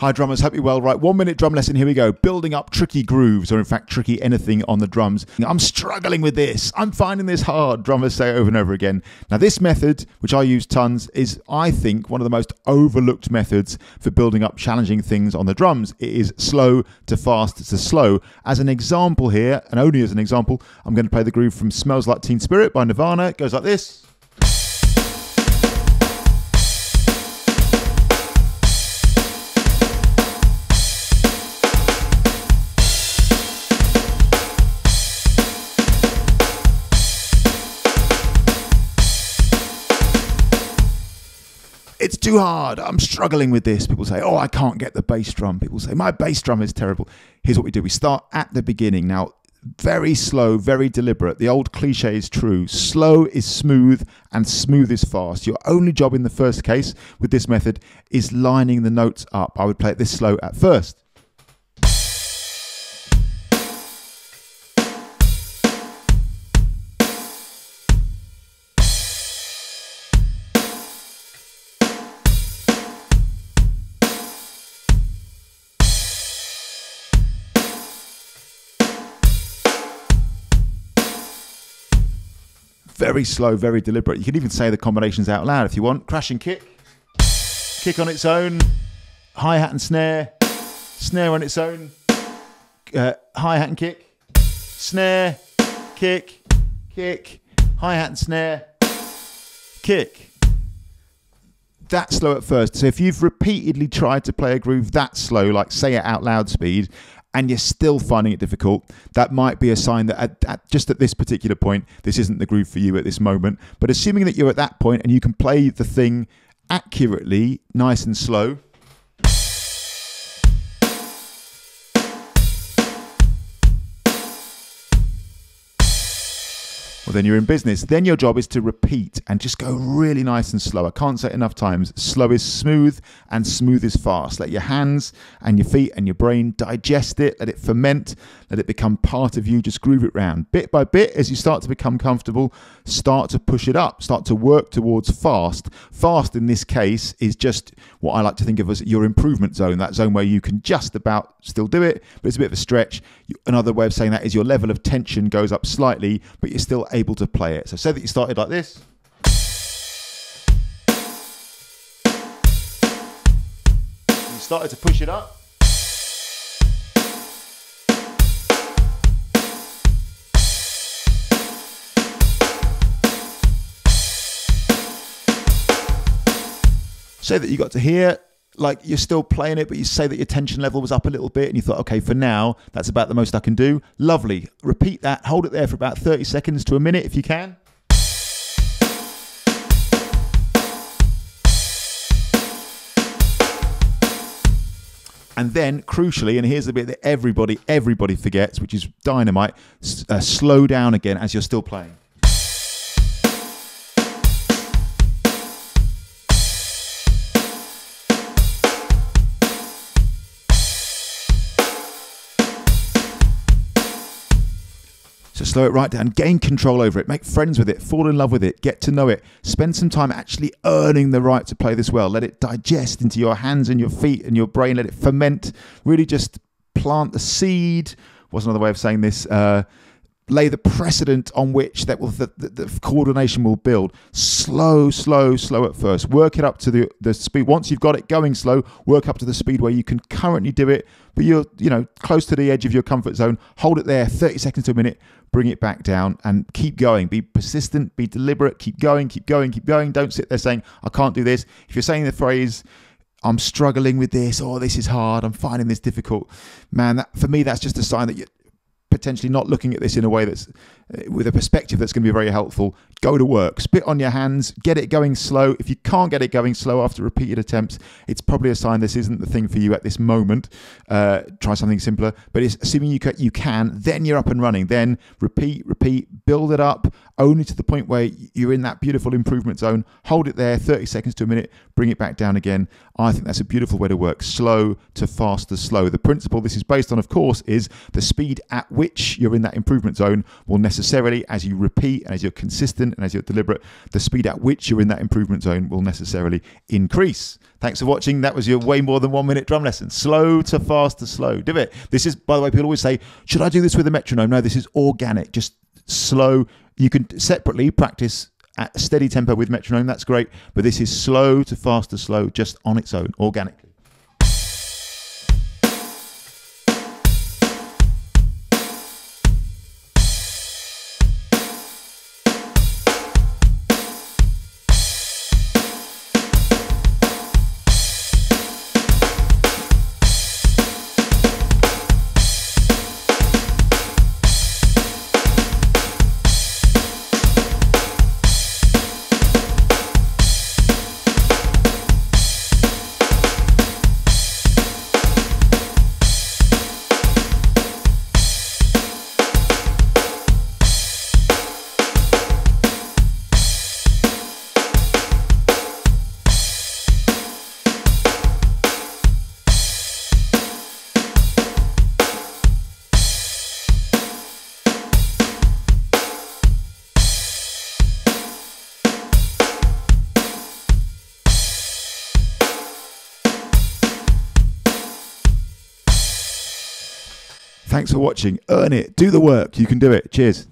Hi drummers, hope you're well. Right, 1 minute drum lesson, here we go. Building up tricky grooves, or in fact tricky anything on the drums. I'm struggling with this, I'm finding this hard, drummers say over and over again. Now this method, which I use tons, is I think one of the most overlooked methods for building up challenging things on the drums. It is slow to fast to slow. As an example here, and only as an example, I'm going to play the groove from Smells Like Teen Spirit by Nirvana. It goes like this. It's too hard, I'm struggling with this. People say, oh, I can't get the bass drum. People say, my bass drum is terrible. Here's what we do. We start at the beginning. Now, very slow, very deliberate. The old cliche is true. Slow is smooth and smooth is fast. Your only job in the first case with this method is lining the notes up. I would play it this slow at first. Very slow, very deliberate. You can even say the combinations out loud if you want. Crash and kick. Kick on its own. Hi-hat and snare. Snare on its own. Hi-hat and kick. Snare. Kick. Kick. Hi-hat and snare. Kick. That slow at first. So if you've repeatedly tried to play a groove that slow, like say it out loud speed, and you're still finding it difficult, that might be a sign that just at this particular point, this isn't the groove for you at this moment. But assuming that you're at that point and you can play the thing accurately, nice and slow, well, then you're in business. Then your job is to repeat and just go really nice and slow. I can't say it enough times. Slow is smooth and smooth is fast. Let your hands and your feet and your brain digest it. Let it ferment. Let it become part of you. Just groove it round. Bit by bit, as you start to become comfortable, start to push it up. Start to work towards fast. Fast in this case is just what I like to think of as your improvement zone. That zone where you can just about still do it, but it's a bit of a stretch. Another way of saying that is your level of tension goes up slightly, but you're still able to play it. So say that you started like this. You started to push it up. Say that you got to here, like you're still playing it, but you say that your tension level was up a little bit and you thought, okay, for now, that's about the most I can do. Lovely. Repeat that. Hold it there for about 30 seconds to a minute if you can. And then, crucially, and here's the bit that everybody forgets, which is dynamite, slow down again as you're still playing. So slow it right down, gain control over it, make friends with it, fall in love with it, get to know it, spend some time actually earning the right to play this well. Let it digest into your hands and your feet and your brain, let it ferment, really just plant the seed. What's another way of saying this? Lay the precedent on which that will the coordination will build. Slow at first. Work it up to the speed. Once you've got it going slow, work up to the speed where you can currently do it, but you're close to the edge of your comfort zone. Hold it there, 30 seconds to a minute. Bring it back down and keep going. Be persistent, be deliberate, keep going. Don't sit there saying, I can't do this. If you're saying the phrase, I'm struggling with this, or this is hard, I'm finding this difficult, man, for me, that's just a sign that you're potentially not looking at this in a way that's with a perspective that's going to be very helpful. Go to work, spit on your hands, get it going slow. If you can't get it going slow after repeated attempts, it's probably a sign this isn't the thing for you at this moment. Try something simpler, but it's assuming you can, then you're up and running. Then repeat, build it up only to the point where you're in that beautiful improvement zone. Hold it there 30 seconds to a minute, bring it back down again. I think that's a beautiful way to work. Slow to fast to slow. The principle this is based on, of course, is the speed at which you're in that improvement zone will necessarily, as you repeat and as you're consistent and as you're deliberate, the speed at which you're in that improvement zone will necessarily increase. Thanks for watching. That was your way more than 1 minute drum lesson. Slow to fast to slow. Do it. This is, by the way, people always say, should I do this with a metronome? No, this is organic. Just slow. You can separately practice at a steady tempo with metronome. That's great. But this is slow to fast to slow, just on its own, organically. Thanks for watching. Earn it. Do the work. You can do it. Cheers.